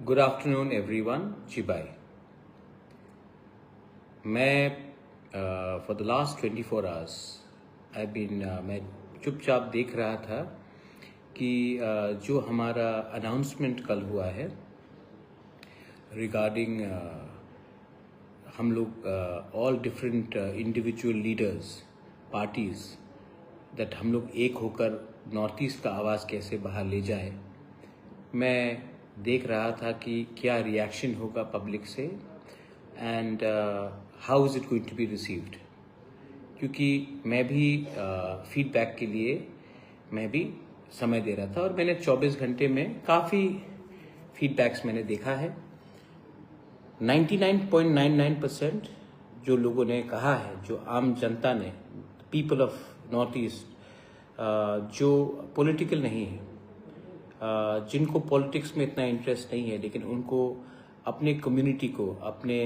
Good afternoon everyone. जी बाय। मैं for the last 24 hours I been मैं चुपचाप देख रहा था कि जो हमारा अनाउंसमेंट कल हुआ है रिगार्डिंग हम लोग all different individual leaders parties that हम लोग एक होकर नॉर्थ ईस्ट का आवाज़ कैसे बाहर ले जाए। मैं देख रहा था कि क्या रिएक्शन होगा पब्लिक से and how is it going to be received, क्योंकि मैं भी फीडबैक के लिए मैं भी समय दे रहा था और मैंने 24 घंटे में काफ़ी फीडबैक्स मैंने देखा है। 99.99% जो लोगों ने कहा है, जो आम जनता ने, पीपल ऑफ नॉर्थ ईस्ट जो पॉलिटिकल नहीं है, जिनको पॉलिटिक्स में इतना इंटरेस्ट नहीं है, लेकिन उनको अपने कम्युनिटी को, अपने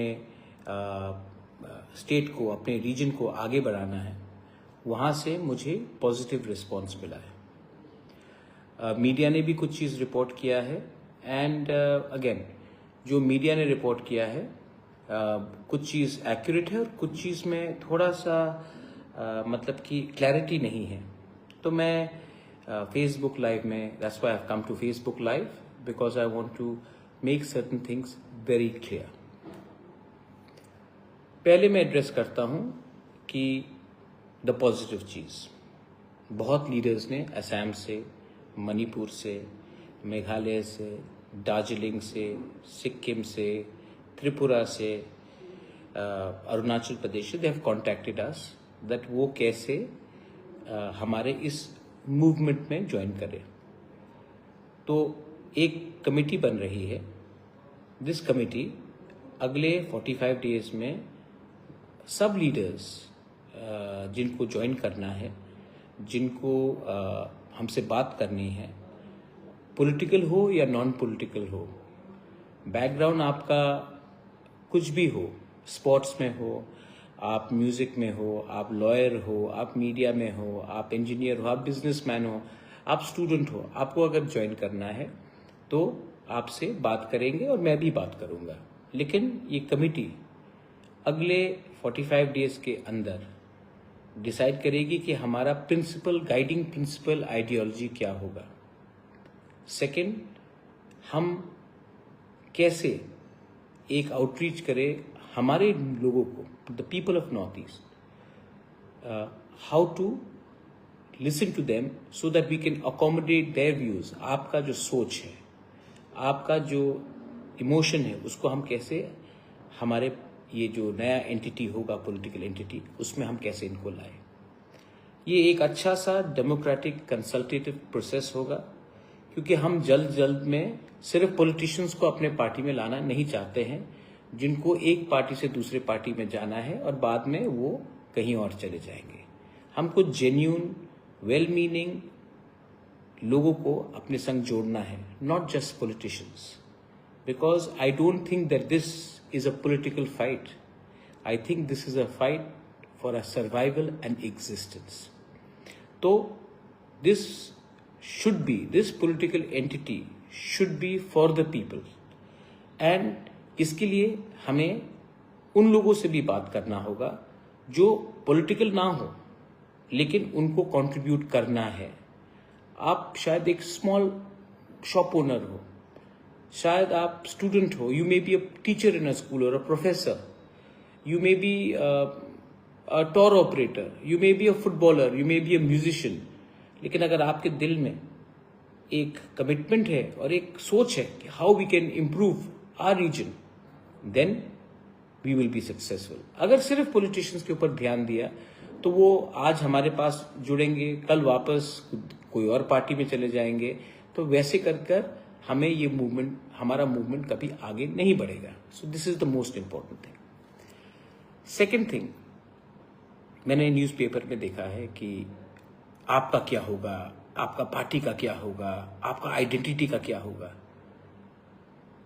स्टेट को, अपने रीजन को आगे बढ़ाना है, वहाँ से मुझे पॉजिटिव रिस्पांस मिला है। मीडिया ने भी कुछ चीज़ रिपोर्ट किया है एंड अगेन जो मीडिया ने रिपोर्ट किया है कुछ चीज़ एक्यूरेट है और कुछ चीज़ में थोड़ा सा मतलब कि क्लैरिटी नहीं है। तो मैं फेसबुक लाइव में, that's why I have come to Facebook live because I want to make certain things very clear. पहले मैं एड्रेस करता हूं कि द पॉजिटिव चीज़, बहुत लीडर्स ने असम से, मणिपुर से, मेघालय से, दार्जिलिंग से, सिक्किम से, त्रिपुरा से, अरुणाचल प्रदेश से, they have contacted us that वो कैसे हमारे इस मूवमेंट में ज्वाइन करें। तो एक कमेटी बन रही है। दिस कमेटी अगले 45 डेज में सब लीडर्स जिनको ज्वाइन करना है, जिनको हमसे बात करनी है, पॉलिटिकल हो या नॉन पॉलिटिकल हो, बैकग्राउंड आपका कुछ भी हो, स्पोर्ट्स में हो, आप म्यूज़िक में हो, आप लॉयर हो, आप मीडिया में हो, आप इंजीनियर हो, आप बिजनेसमैन हो, आप स्टूडेंट हो, आपको अगर ज्वाइन करना है तो आपसे बात करेंगे और मैं भी बात करूंगा। लेकिन ये कमेटी अगले 45 डेज के अंदर डिसाइड करेगी कि हमारा प्रिंसिपल, गाइडिंग प्रिंसिपल आइडियोलॉजी क्या होगा। सेकंड, हम कैसे एक आउटरीच करें हमारे लोगों को, the people of North East, how to listen to them so that we can accommodate their views. आपका जो सोच है, आपका जो इमोशन है, उसको हम कैसे हमारे ये जो नया एंटिटी होगा, पॉलिटिकल एंटिटी, उसमें हम कैसे इनको लाए। ये एक अच्छा सा डेमोक्रेटिक कंसल्टेटिव प्रोसेस होगा, क्योंकि हम जल्द में सिर्फ पॉलिटिशियंस को अपने पार्टी में लाना नहीं चाहते हैं, जिनको एक पार्टी से दूसरे पार्टी में जाना है और बाद में वो कहीं और चले जाएंगे। हमको जेन्यून, वेल मीनिंग लोगों को अपने संग जोड़ना है, not just politicians, because I don't think that this is a political fight. I think this is a fight for a survival and existence. तो this political entity should be for the people, and इसके लिए हमें उन लोगों से भी बात करना होगा जो पॉलिटिकल ना हो लेकिन उनको कंट्रीब्यूट करना है। आप शायद एक स्मॉल शॉप ओनर हो, शायद आप स्टूडेंट हो, you may be a teacher in a school और a professor, you may be a tour operator, you may be a footballer, you may be a musician. लेकिन अगर आपके दिल में एक कमिटमेंट है और एक सोच है कि how we can improve our region, then we will be successful. अगर सिर्फ पॉलिटिशियंस के ऊपर ध्यान दिया तो वो आज हमारे पास जुड़ेंगे, कल वापस कोई और पार्टी में चले जाएंगे। तो वैसे कर हमें ये मूवमेंट, हमारा मूवमेंट कभी आगे नहीं बढ़ेगा। So this is the most important thing. Second thing, मैंने न्यूज़पेपर में देखा है कि आपका क्या होगा, आपका पार्टी का क्या होगा, आपका आइडेंटिटी का क्या होगा।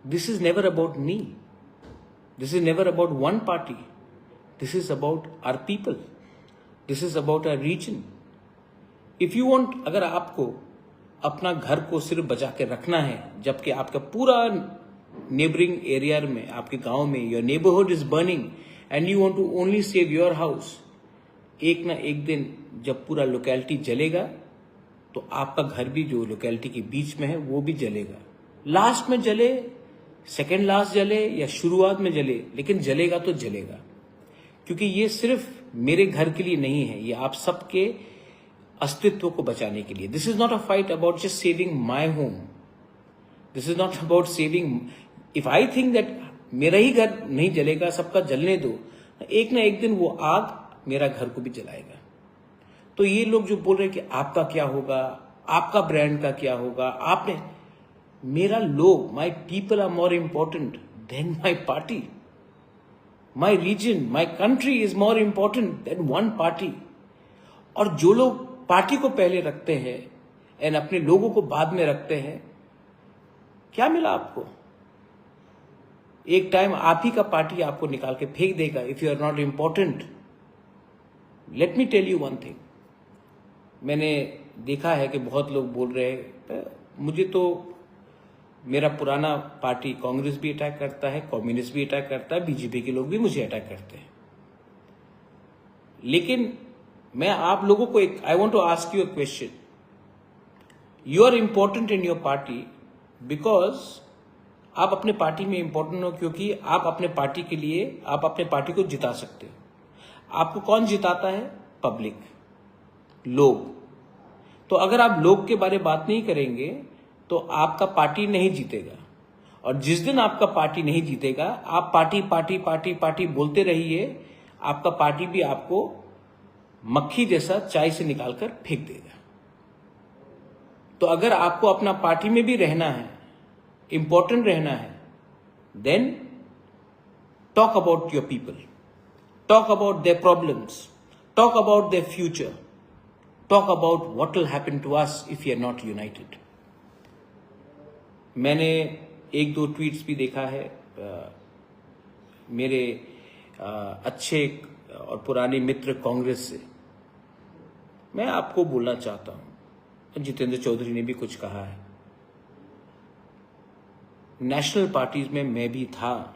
This is never about me, this is never about one party, this is about our people, this is about our region. If you want, अगर आपको अपना घर को सिर्फ बचा के रखना है, जबकि आपका पूरा नेबरिंग एरिया में, आपके गांव में, your neighbourhood is burning and you want to only save your house, एक ना एक दिन जब पूरा लोकेलिटी जलेगा तो आपका घर भी जो लोकेलिटी के बीच में है वो भी जलेगा। लास्ट में जले, सेकेंड लास्ट जले या शुरुआत में जले, लेकिन जलेगा तो जलेगा, क्योंकि ये सिर्फ मेरे घर के लिए नहीं है, ये आप सबके अस्तित्व को बचाने के लिए। This is not a fight about just saving my home, this is not about saving, if I think that मेरा ही घर नहीं जलेगा, सबका जलने दो, एक ना एक दिन वो आग मेरा घर को भी जलाएगा। तो ये लोग जो बोल रहे हैं कि आपका क्या होगा, आपका ब्रांड का क्या होगा, आपने, मेरा लोग, my people are more important than my party, my region, my country is more important than one party. और जो लोग पार्टी को पहले रखते हैं एंड अपने लोगों को बाद में रखते हैं, क्या मिला आपको? एक टाइम आप ही का पार्टी आपको निकाल के फेंक देगा if you are not important. Let me tell you one thing, मैंने देखा है कि बहुत लोग बोल रहे हैं, मुझे तो मेरा पुराना पार्टी कांग्रेस भी अटैक करता है, कम्युनिस्ट भी अटैक करता है, बीजेपी के लोग भी मुझे अटैक करते हैं, लेकिन मैं आप लोगों को एक, I want to ask you a question, you are important in your party because आप अपने पार्टी में इंपॉर्टेंट हो, क्योंकि आप अपने पार्टी के लिए, आप अपने पार्टी को जिता सकते हो। आपको कौन जिताता है? पब्लिक, लोग। तो अगर आप लोग के बारे में बात नहीं करेंगे तो आपका पार्टी नहीं जीतेगा, और जिस दिन आपका पार्टी नहीं जीतेगा, आप पार्टी पार्टी पार्टी पार्टी बोलते रहिए, आपका पार्टी भी आपको मक्खी जैसा चाय से निकालकर फेंक देगा। तो अगर आपको अपना पार्टी में भी रहना है, इंपॉर्टेंट रहना है, then talk about your people, talk about their problems, talk about their future, talk about what will happen to us if we are not united. मैंने एक दो ट्वीट्स भी देखा है मेरे अच्छे और पुराने मित्र कांग्रेस से। मैं आपको बोलना चाहता हूं, जितेंद्र चौधरी ने भी कुछ कहा है, नेशनल पार्टीज में मैं भी था।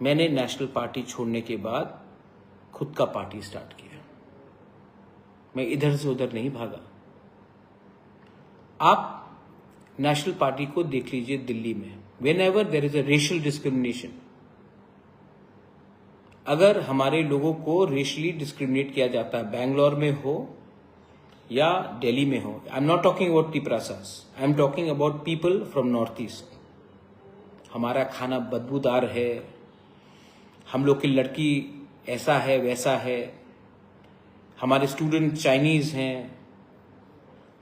मैंने नेशनल पार्टी छोड़ने के बाद खुद का पार्टी स्टार्ट किया, मैं इधर से उधर नहीं भागा। आप नेशनल पार्टी को देख लीजिए दिल्ली में, when ever there is a racial discrimination, अगर हमारे लोगों को रेशियली डिस्क्रिमिनेट किया जाता है, बैंगलोर में हो या दिल्ली में हो, I am not talking about Tiprasas, I am talking about people from north east. हमारा खाना बदबूदार है, हम लोग की लड़की ऐसा है वैसा है, हमारे स्टूडेंट चाइनीज हैं।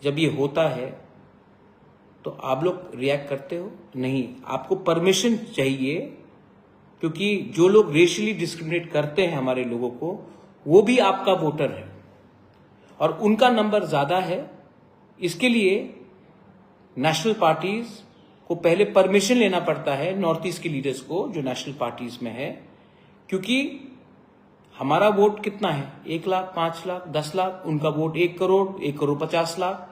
जब ये होता है तो आप लोग रिएक्ट करते हो? नहीं, आपको परमिशन चाहिए, क्योंकि जो लोग रेशियली डिस्क्रिमिनेट करते हैं हमारे लोगों को, वो भी आपका वोटर है और उनका नंबर ज्यादा है। इसके लिए नेशनल पार्टीज को पहले परमिशन लेना पड़ता है, नॉर्थ ईस्ट के लीडर्स को जो नेशनल पार्टीज में है, क्योंकि हमारा वोट कितना है? 1 लाख, 5 लाख, 10 लाख, उनका वोट 1 करोड़, 1 करोड़ 50 लाख।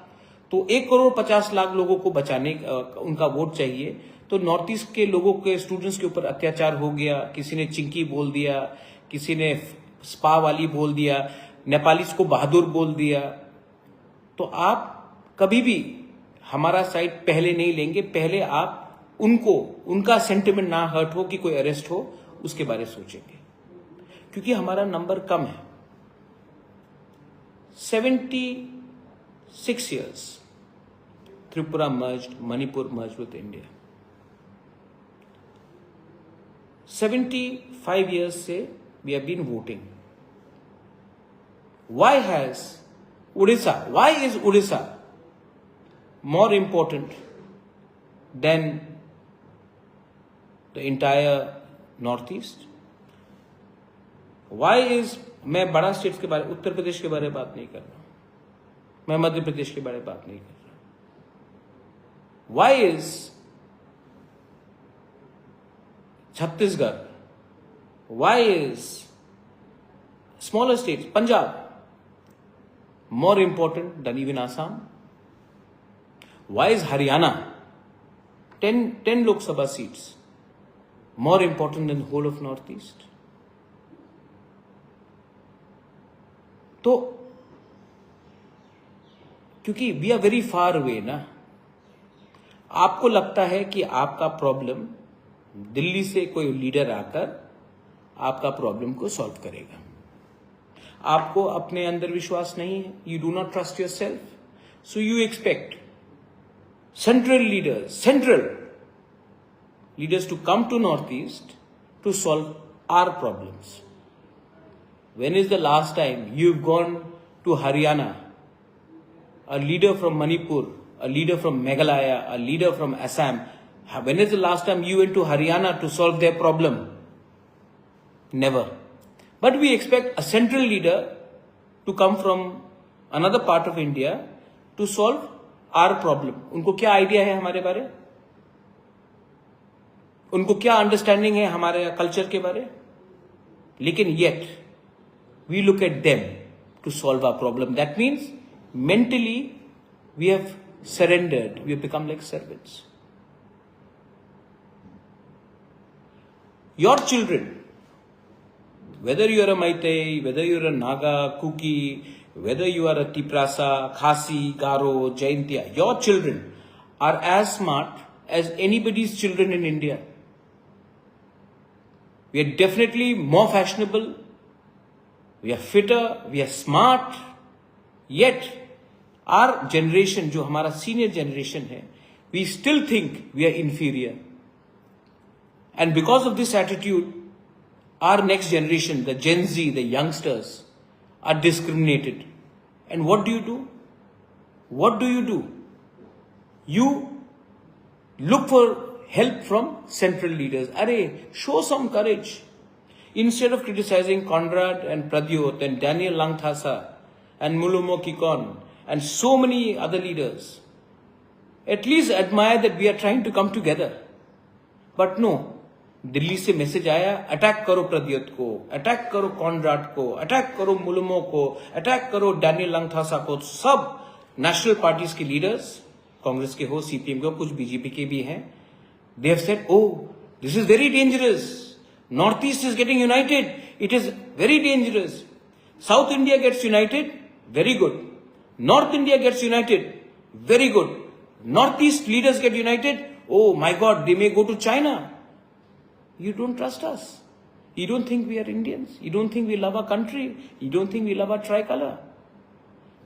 तो 1 करोड़ 50 लाख लोगों को बचाने उनका वोट चाहिए। तो नॉर्थ ईस्ट के लोगों के स्टूडेंट्स के ऊपर अत्याचार हो गया, किसी ने चिंकी बोल दिया, किसी ने स्पा वाली बोल दिया, नेपालीज को बहादुर बोल दिया, तो आप कभी भी हमारा साइड पहले नहीं लेंगे। पहले आप उनको, उनका सेंटिमेंट ना हर्ट हो कि कोई अरेस्ट हो, उसके बारे में सोचेंगे, क्योंकि हमारा नंबर कम है। 76 years Tripura merged, Manipur merged with India. 75 years से we have been voting. Why has Odisha, why is Odisha more important than the entire Northeast? Why is, मैं बड़ा स्टेट्स के बारे, उत्तर प्रदेश के बारे में बात नहीं कर रहा, मैं मध्य प्रदेश के बारे में बात नहीं कर रहा। Why is Chhattisgarh, why is smaller states, Punjab, more important than even Assam? Why is Haryana 10 Lok Sabha seats more important than the whole of Northeast? तो क्योंकि we are very far away ना, आपको लगता है कि आपका प्रॉब्लम दिल्ली से कोई लीडर आकर आपका प्रॉब्लम को सॉल्व करेगा। आपको अपने अंदर विश्वास नहीं है, you do not trust yourself, so you expect central leaders to come to North East to solve our problems. When is the last time you've gone to Haryana? A leader from Manipur, a leader from Meghalaya, a leader from Assam. When is the last time you went to Haryana to solve their problem? Never. But we expect a central leader to come from another part of India to solve our problem. उनको क्या idea है हमारे बारे? उनको क्या understanding है हमारे culture के बारे? लेकिन yet we look at them to solve our problem. That means mentally we have surrendered. We have become like servants. Your children, whether you are a Maitai, whether you are a Naga, Kuki, whether you are a Tiprasa, Khasi, Garo, Jaintia, your children are as smart as anybody's children in India. We are definitely more fashionable. We are fitter, we are smart, yet our generation, जो हमारा senior generation है, we still think we are inferior. And because of this attitude, our next generation, the Gen Z, the youngsters, are discriminated. And what do you do? What do you do? You look for help from central leaders. Arey, show some courage. Instead of criticizing Conrad and Pradyot and Daniel Langthasa and Mulumo Kikon and so many other leaders, at least admire that we are trying to come together. But no, Delhi से message आया, attack करो प्रद्योत को, attack करो Conrad को, attack करो मुलुमो को, attack करो Daniel Langthasa को। सब नेशनल पार्टीज के लीडर्स, कांग्रेस के हो, सीपीएम के हो, कुछ बीजेपी के भी हैं, they have said, oh this is very dangerous, Northeast is getting united. It is very dangerous. South India gets united. Very good. North India gets united. Very good. Northeast leaders get united. Oh my God, they may go to China. You don't trust us. You don't think we are Indians. You don't think we love our country. You don't think we love our tricolor.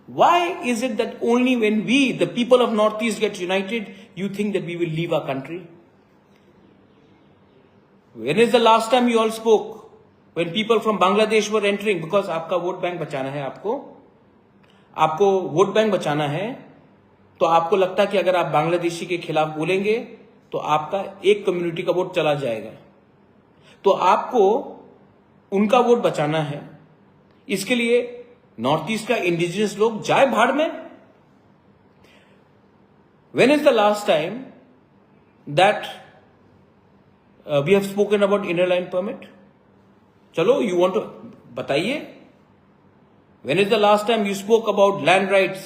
Why is it that only when we, the people of Northeast, get united, you think that we will leave our country? When is the last time you all spoke when people from Bangladesh were entering? Because आपका vote bank बचाना है, आपको vote bank बचाना है, तो आपको लगता है कि अगर आप बांग्लादेशी के खिलाफ बोलेंगे तो आपका एक कम्युनिटी का वोट चला जाएगा। तो आपको उनका वोट बचाना है, इसके लिए नॉर्थ ईस्ट का इंडिजिनस लोग जाए भाड़ में। When is the last time that we have spoken about inner line permit? चलो, you want to बताइए। When is the last time you spoke about land rights?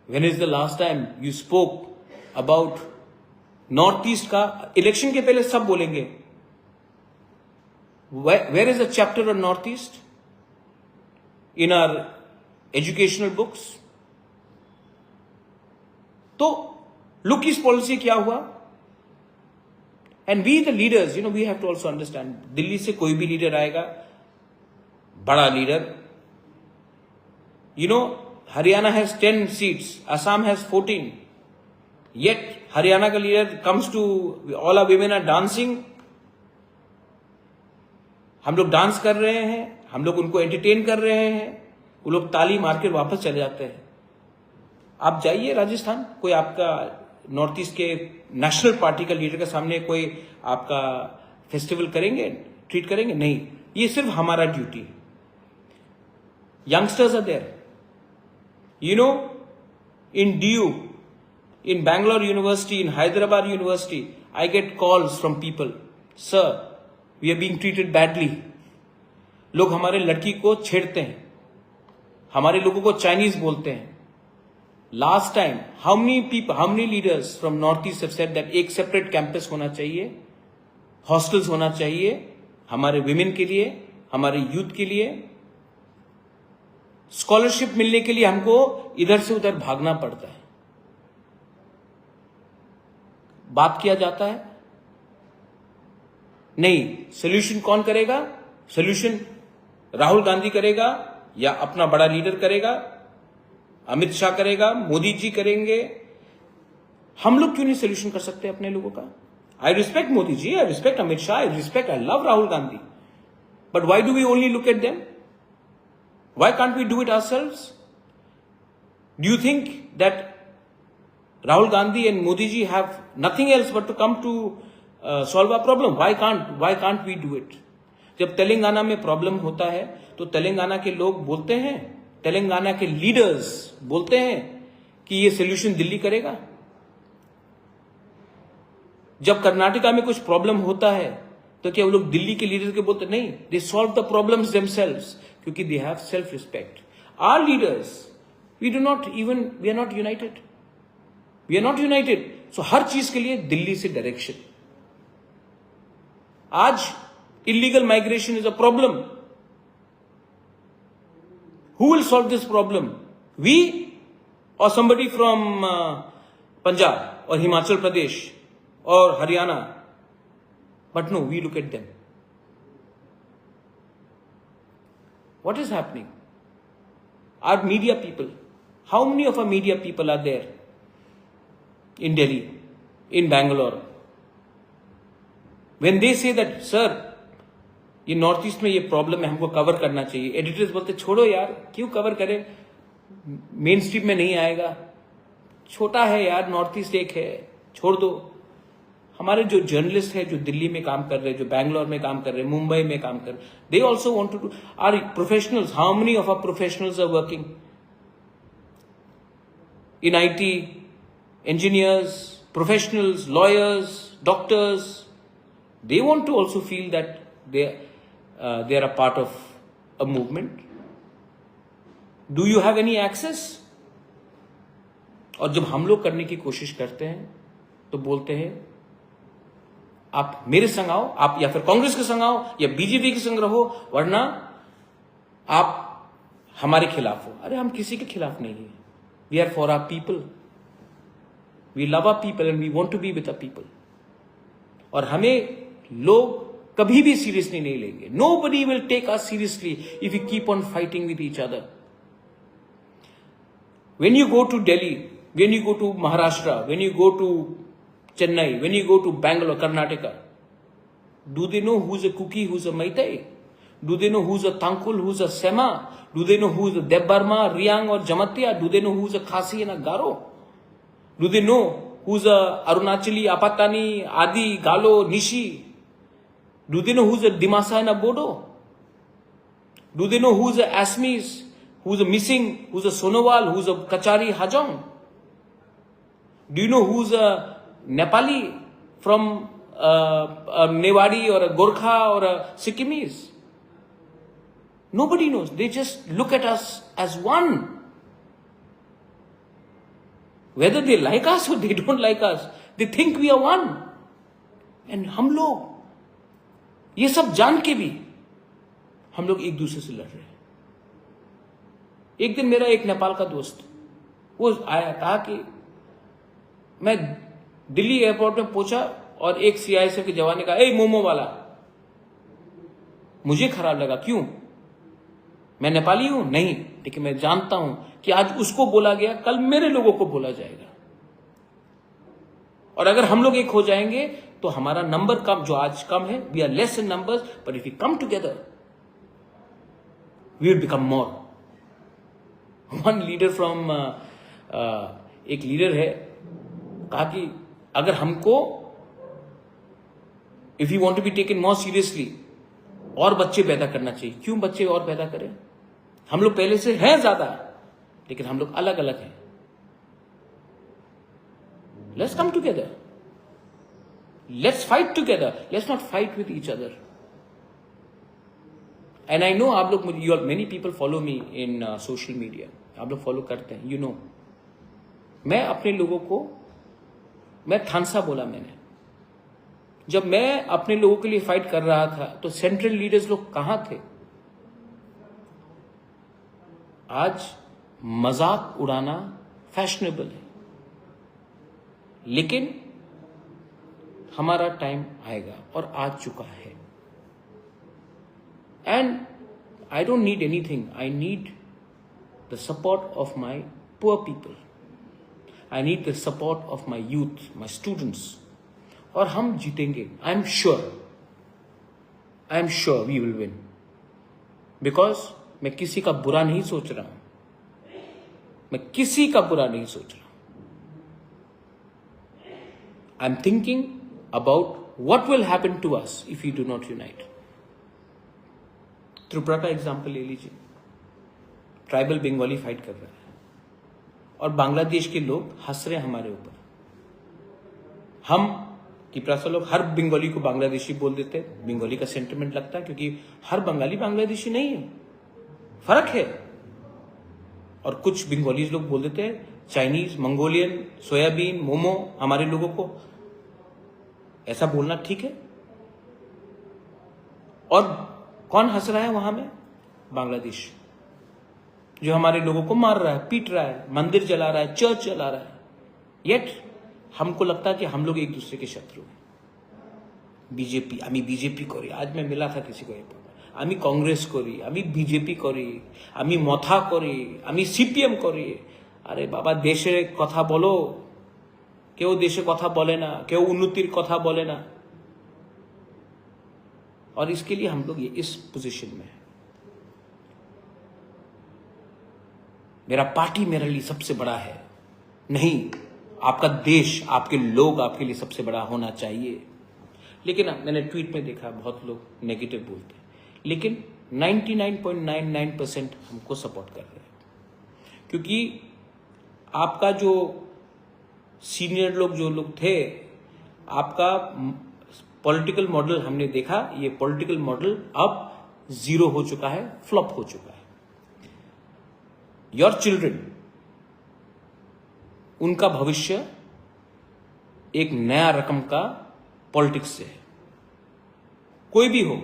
When is the last time you spoke about Northeast का? Election के पहले सब बोलेंगे। Where is the chapter on Northeast in our educational books? तो look इस policy क्या हुआ? And we the leaders, we have to also understand, Delhi से कोई भी लीडर आएगा, बड़ा leader, Haryana has 10 seats, Assam has 14, yet Haryana का leader comes to, all our women are dancing, हम लोग डांस कर रहे हैं, हम लोग उनको एंटरटेन कर रहे हैं, वो लोग ताली मार के वापस चले जाते हैं। आप जाइए राजस्थान, कोई आपका नॉर्थ ईस्ट के नेशनल पार्टी का लीडर के सामने कोई आपका फेस्टिवल करेंगे, ट्रीट करेंगे? नहीं, ये सिर्फ हमारा ड्यूटी है। Youngsters are there, in DU, in Bangalore University, in Hyderabad University, I get calls from people, sir, we are being treated badly. लोग हमारे लड़की को छेड़ते हैं, हमारे लोगों को चाइनीज बोलते हैं, last time how many leaders from north east have said that एक सेपरेट कैंपस होना चाहिए, हॉस्टल्स होना चाहिए हमारे विमेन के लिए, हमारे यूथ के लिए। स्कॉलरशिप मिलने के लिए हमको इधर से उधर भागना पड़ता है, बात किया जाता है नहीं। सोल्यूशन कौन करेगा? सोल्यूशन राहुल गांधी करेगा या अपना बड़ा लीडर करेगा, अमित शाह करेगा, मोदी जी करेंगे। हम लोग क्यों नहीं सोल्यूशन कर सकते अपने लोगों का? I respect Modi ji, I respect Amit Shah, I love Rahul Gandhi, but why do we only look at them? Why can't we do it ourselves? Do you think that Rahul Gandhi and Modi ji have nothing else but to come to solve our problem? Why can't we do it? जब तेलंगाना में problem होता है तो तेलंगाना के लोग बोलते हैं, तेलंगाना के लीडर्स बोलते हैं कि ये सोल्यूशन दिल्ली करेगा। जब कर्नाटका में कुछ प्रॉब्लम होता है तो क्या वो लोग दिल्ली के लीडर के बोलते? नहीं, they solve the problems themselves, क्योंकि they have self respect. Our leaders we are not united. So हर चीज के लिए दिल्ली से डायरेक्शन। आज illegal migration is a problem. Who will solve this problem? We और somebody फ्रॉम पंजाब और हिमाचल प्रदेश और Haryana? But no, we look at them. What is happening? Our media people, how many of our media people are there in Delhi, in Bangalore? When they say that, sir, ये north east में ये problem है, हमको cover करना चाहिए, editors बोलते छोड़ो यार, क्यों कवर करें, मेन स्ट्रीम में नहीं आएगा, छोटा है यार, नॉर्थ ईस्ट एक है, छोड़ दो। हमारे जो जर्नलिस्ट है, जो दिल्ली में काम कर रहे हैं, जो बैंगलोर में काम कर रहे हैं, मुंबई में काम कर रहे हैं, they also want to do. Our professionals, how many of our professionals are working in IT, engineers, professionals, lawyers, doctors? They want to also feel that they are a part of a movement. Do you have any access? और जब हम लोग करने की कोशिश करते हैं तो बोलते हैं आप मेरे संग आओ, आप या फिर कांग्रेस के संग आओ या बीजेपी के संग रहो, वरना आप हमारे खिलाफ हो। अरे हम किसी के खिलाफ नहीं है। We are for our people, we love our people and we want to be with our people. और हमें लोग कभी भी सीरियसली नहीं लेंगे। Nobody will take us seriously if you keep on fighting with each other. When you go to Delhi, when you go to Maharashtra, when you go to Chennai, when you go to Bangalore, Karnataka, do they know who's a Kuki, who's a Maitai? Do they know who's a Thankul, who's a Sema? Do they know who's a Debbarma, Riang or Jamatia? Do they know who's a Khasi and a Garo? Do they know who's a Arunachali, Apatani, Adi, Galo, Nishi? Do they know who's a Dimasa and a Bodo? Do they know who's a Asmis, who's a Missing, who's a Sonowal, who's a Kachari Hajong? Do you know who's a Nepali from a Mewari or a Gorkha or a Sikkimese? Nobody knows. They just look at us as one. Whether they like us or they don't like us, they think we are one. And हम लोग ये सब जान के भी हम लोग एक दूसरे से लड़ रहे हैं। एक दिन मेरा एक नेपाल का दोस्त वो आया, कहा कि मैं दिल्ली एयरपोर्ट में पहुंचा और एक CISF के जवान ने कहा, ए मोमो वाला। मुझे खराब लगा। क्यों? मैं नेपाली हूं? नहीं, लेकिन मैं जानता हूं कि आज उसको बोला गया, कल मेरे लोगों को बोला जाएगा। और अगर हम लोग एक हो जाएंगे तो हमारा नंबर कम, जो आज कम है, we are less in numbers, but if you come together we will become more. One leader from एक लीडर है, कहा कि अगर हमको if you want to be taken more seriously और बच्चे पैदा करना चाहिए। क्यों बच्चे और पैदा करें? हम लोग पहले से हैं ज्यादा, लेकिन हम लोग अलग अलग हैं। Let's come together, let's fight together, let's not fight with each other. And I know आप लोग, मेनी पीपल फॉलो मी इन सोशल मीडिया, आप लोग फॉलो करते हैं, यू नो मैं अपने लोगों को, मैं थानसा बोला मैंने, जब मैं अपने लोगों के लिए फाइट कर रहा था तो सेंट्रल लीडर्स लोग कहां थे? आज मजाक उड़ाना फैशनेबल है, लेकिन हमारा टाइम आएगा और आ चुका है। And I don't need anything, I need the support of my poor people, I need the support of my youth, my students, और हम जीतेंगे। I am sure we will win, because मैं किसी का बुरा नहीं सोच रहा हूं, मैं किसी का बुरा नहीं सोच रहा हूं। I am thinking about what will happen to us if you do not unite. Tripura का एग्जाम्पल ले लीजिए, ट्राइबल बंगाली फाइट कर रहा है और बांग्लादेश के लोग हंस रहे हैं हमारे ऊपर। हम त्रिपुरा लोग हर बंगाली को बांग्लादेशी बोल देते हैं, बंगाली का सेंटिमेंट लगता है, क्योंकि हर बंगाली बांग्लादेशी नहीं है, फर्क है। और कुछ बंगालीज लोग बोल देते हैं चाइनीज, मंगोलियन, सोयाबीन, मोमो हमारे लोगों को। ऐसा बोलना ठीक है? और कौन हंस रहा है वहां में? बांग्लादेश, जो हमारे लोगों को मार रहा है, पीट रहा है, मंदिर जला रहा है, चर्च जला रहा है। येट हमको लगता है कि हम लोग एक दूसरे के शत्रु हैं। बीजेपी, आमी बीजेपी करी, आज मैं मिला था किसी को, आमी कांग्रेस करी, आमी बीजेपी करी, आमी मथा करी, आमी सीपीएम करी। अरे बाबा, देशे कथा बोलो, केउ देशे कथा बोले ना, केउ उन्नतिर कथा बोले ना, और इसके लिए हम लोग ये इस पोजीशन में है। मेरा पार्टी मेरे लिए सबसे बड़ा है नहीं, आपका देश, आपके लोग आपके लिए सबसे बड़ा होना चाहिए। लेकिन मैंने ट्वीट में देखा बहुत लोग नेगेटिव बोलते हैं, लेकिन 99.99% हमको सपोर्ट कर रहे हैं, क्योंकि आपका जो सीनियर लोग जो लोग थे, आपका पॉलिटिकल मॉडल हमने देखा, ये पॉलिटिकल मॉडल अब जीरो हो चुका है, फ्लॉप हो चुका है। योर चिल्ड्रन, उनका भविष्य एक नया रकम का पॉलिटिक्स से है। कोई भी हो,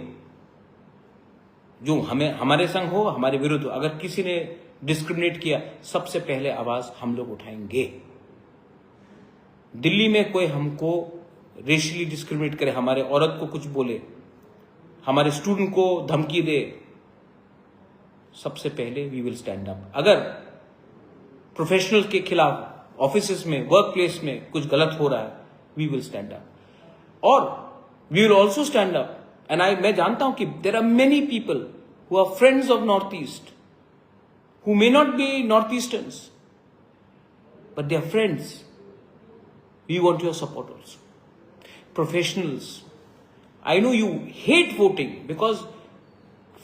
जो हमारे संग हो, हमारे विरुद्ध हो, अगर किसी ने डिस्क्रिमिनेट किया, सबसे पहले आवाज हम लोग उठाएंगे। दिल्ली में कोई हमको रेशियली डिस्क्रिमिनेट करे, हमारे औरत को कुछ बोले, हमारे स्टूडेंट को धमकी दे, सबसे पहले वी विल स्टैंड अप। अगर प्रोफेशनल के खिलाफ ऑफिसेस में, वर्क प्लेस में कुछ गलत हो रहा है, वी विल स्टैंड अप। और we will also stand up, and मैं जानता हूं कि there are many people who are friends of North East, who may not be northeasterns, but they are friends. We want your support also. Professionals, I know you hate voting because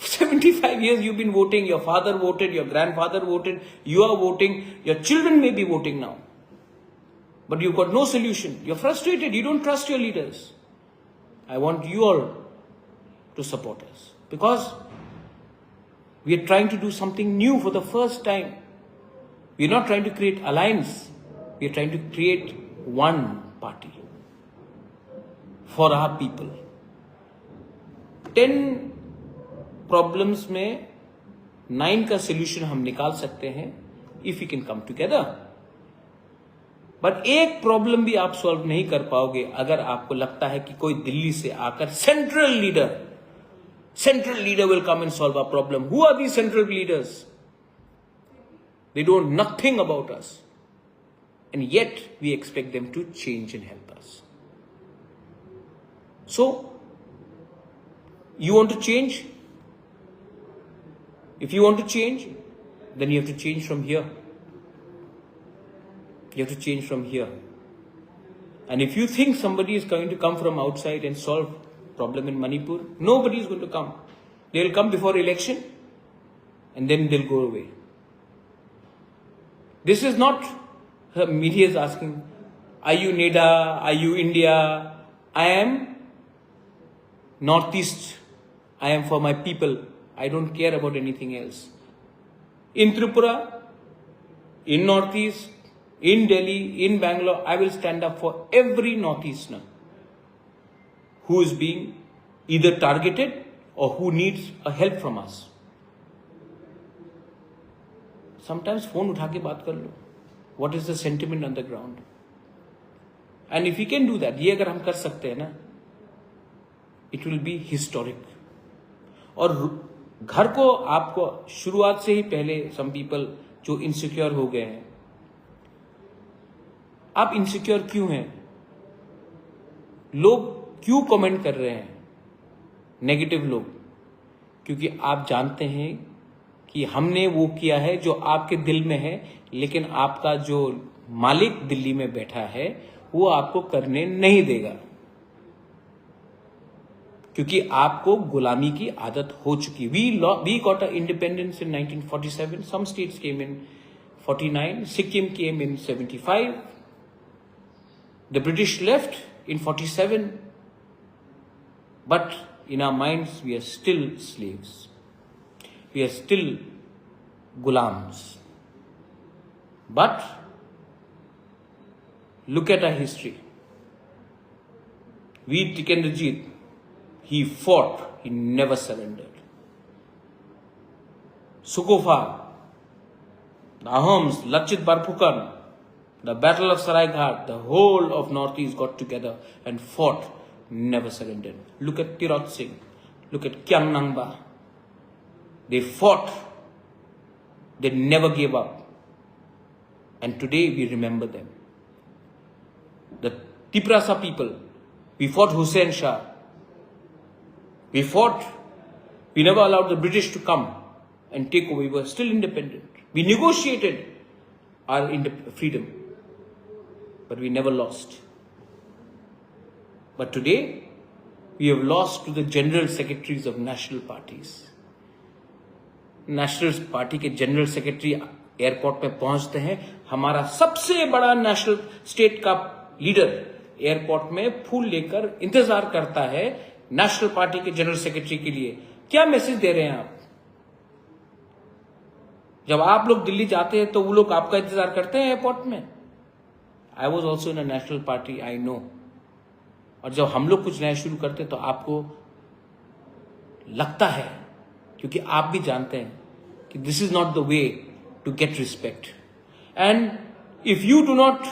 75 years you've been voting, your father voted, your grandfather voted, you are voting, your children may be voting now. But you've got no solution. You're frustrated, you don't trust your leaders. I want you all to support us, because we are trying to do something new for the first time. We are not trying to create alliance. We are trying to create one party for our people. 10 problems में 9 का solution हम निकाल सकते हैं if we can come together. But एक problem भी आप solve नहीं कर पाओगे अगर आपको लगता है कि कोई दिल्ली से आकर central leader will come and solve our problem. Who are these central leaders? They know nothing about us, and yet we expect them to change and help us. So, you want to change? If you want to change, then you have to change from here. You have to change from here. And if you think somebody is going to come from outside and solve problem in Manipur, nobody is going to come. They will come before election and then they'll go away. This is not media is asking, are you NEDA? Are you India? I am Northeast. I am for my people. I don't care about anything else. In Tripura, in Northeast, in Delhi, in Bangalore, I will stand up for every Northeasterner who is being either targeted or who needs a help from us. Sometimes phone utha ke baat kar lo. What is the sentiment on the ground? And if we can do that, ये अगर हम कर सकते हैं ना, it will be historic. और घर को आपको शुरुआत से ही पहले some people जो insecure हो गए हैं, आप insecure क्यों हैं? लोग क्यों कमेंट कर रहे हैं नेगेटिव लोग? क्योंकि आप जानते हैं कि हमने वो किया है जो आपके दिल में है, लेकिन आपका जो मालिक दिल्ली में बैठा है वो आपको करने नहीं देगा, क्योंकि आपको गुलामी की आदत हो चुकी। We got our independence in 1947. Some states came in 49. Sikkim came in 75. The British left in 47. But in our minds, we are still slaves. We are still gulams. But look at our history. Veer Tikendrajit, he fought, he never surrendered. Sukhofar, the Ahoms, Lachit Barphukan, the Battle of Saraighat, the whole of Northeast got together and fought, never surrendered. Look at Tirot Singh, look at Kyang Nangba. They fought, they never gave up. And today we remember them. The Tiprasa people, we fought Hussain Shah. We fought, we never allowed the British to come and take over. We were still independent. We negotiated our freedom, but we never lost. But today, we have lost to the general secretaries of national parties. National party के general secretary airport पे पहुंचते हैं, हमारा सबसे बड़ा national state का leader airport में फूल लेकर इंतजार करता है नेशनल पार्टी के जनरल सेक्रेटरी के लिए। क्या मैसेज दे रहे हैं आप? जब आप लोग दिल्ली जाते हैं तो वो लोग आपका इंतजार करते हैं एयरपोर्ट में। I was also in a national party, I know. और जब हम लोग कुछ नया शुरू करते हैं तो आपको लगता है, क्योंकि आप भी जानते हैं कि this is not the way to get respect. And if you do not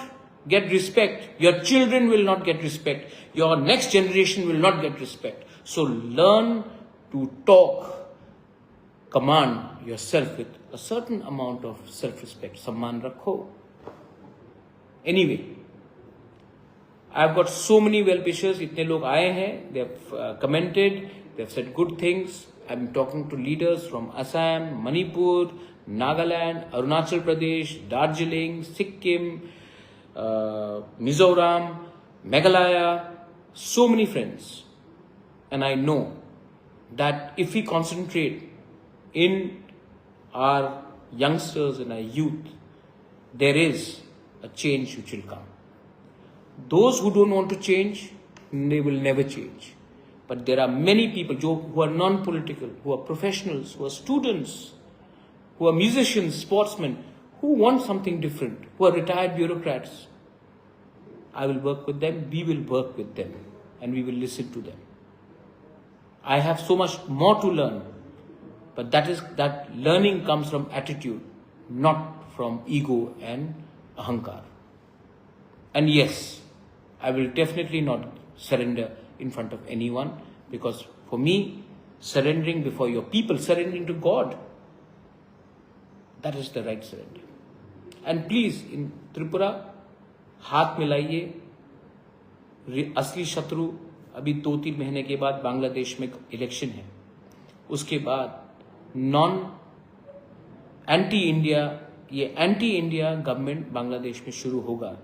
get respect, your children will not get respect, your next generation will not get respect. So learn to talk, command yourself with a certain amount of self-respect. Samman rakho. Anyway, I've got so many well-wishers. Itne log aaye hain, they have commented, they have said good things. I'm talking to leaders from Assam, Manipur, Nagaland, Arunachal Pradesh, Darjeeling, Sikkim, Mizoram, Meghalaya, so many friends. And I know that if we concentrate in our youngsters and our youth, there is a change which will come. Those who don't want to change, they will never change. But there are many people who are non-political, who are professionals, who are students, who are musicians, sportsmen, who want something different, who are retired bureaucrats. I will work with them, we will work with them, and we will listen to them. I have so much more to learn, but that learning comes from attitude, not from ego and ahankar. And yes, I will definitely not surrender in front of anyone, because for me, surrendering before your people, surrendering to God, that is the right surrender. And please, in Tripura, हाथ मिलाइए। असली शत्रु अभी 2-3 महीने के बाद बांग्लादेश में election है, उसके बाद एंटी इंडिया गवर्नमेंट बांग्लादेश में शुरू होगा।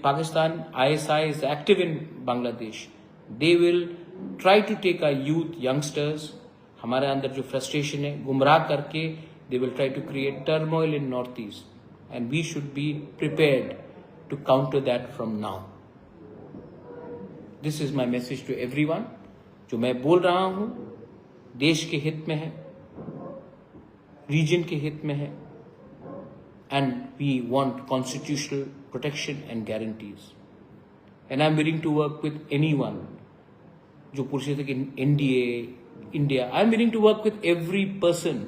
Pakistan ISI is active in Bangladesh. They will try to take our youth, youngsters, हमारे अंदर जो फ्रस्ट्रेशन है, गुमराह करके they will try to create turmoil in Northeast, and we should be prepared to counter that from now. This is my message to everyone. जो मैं बोल रहा हूं देश के हित में है, रीजन के हित में है, and we want constitutional protection and guarantees. And I'm willing to work with anyone. जो पूछ रहे थे कि NDA, India, I'm willing to work with every person,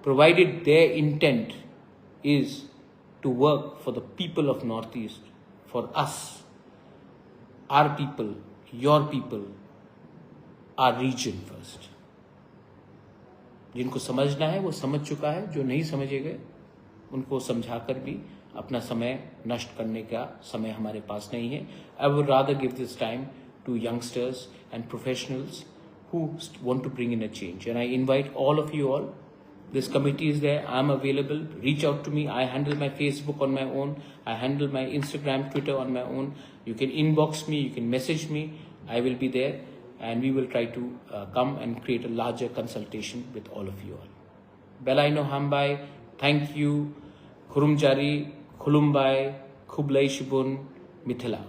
provided their intent is to work for the people of Northeast, for us, our people, your people, our region first. जिनको समझना है वो समझ चुका है, जो नहीं समझेगा उनको समझाकर भी अपना समय नष्ट करने का समय हमारे पास नहीं है. I would rather give this time to youngsters and professionals who want to bring in a change. And I invite all of you all. This committee is there. I'm available. Reach out to me. I handle my Facebook on my own. I handle my Instagram, Twitter on my own. You can inbox me. You can message me. I will be there. And we will try to come and create a larger consultation with all of you all. Belaino Hambai, thank you. Khurumjari, Khulumbai, Khublai Shibun, Mithila.